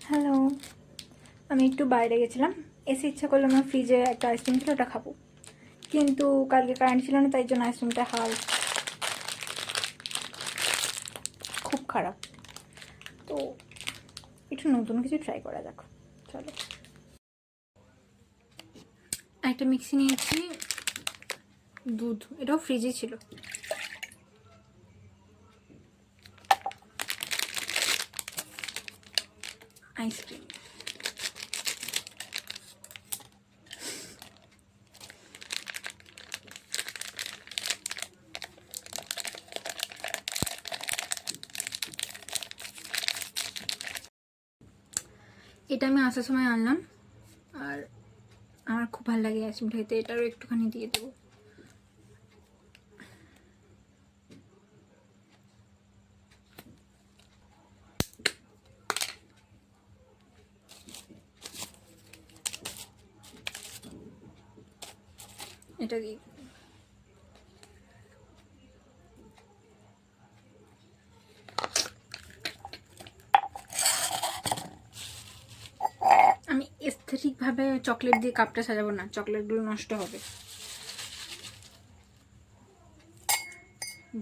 Hello, আমি একটু বাইরে গেছিলাম, এসে ইচ্ছা করলো আমার ফ্রিজে একটা আইসক্রিম ছিল, ওটা খাবো। কিন্তু কালকে কারেন্ট ছিল না, তাই জন্য আইসক্রিমটা হাল খুব খারাপ। তো একটু নতুন কিছু ট্রাই করা যাক, চলো। একটা মিক্সি নিয়েছি, দুধ, এটাও ফ্রিজে ছিল, আইসক্রিম, এটা আমি আসার সময় আনলাম, আর আমার খুব ভালো লাগে আইসক্রিমটা খেতে। এটারও একটুখানি দিয়ে দেবো। এটা দিয়ে আমি এস্থেটিকভাবে চকলেট দিয়ে কাপটা সাজাবো না, চকলেটগুলো নষ্ট হবে।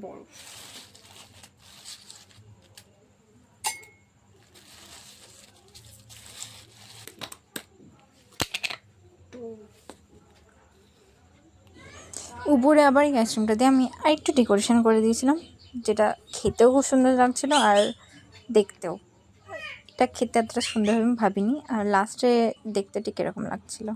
বড় উপরে আবার এই আইসক্রিমটা দিয়ে আমি আরেকটু ডেকোরেশন করে দিয়েছিলাম, যেটা খেতেও খুব সুন্দর লাগছিল আর দেখতেও। এটা খেতে এতটা সুন্দর হবে আমি ভাবিনি, আর লাস্টে দেখতে ঠিক এরকম লাগছিল।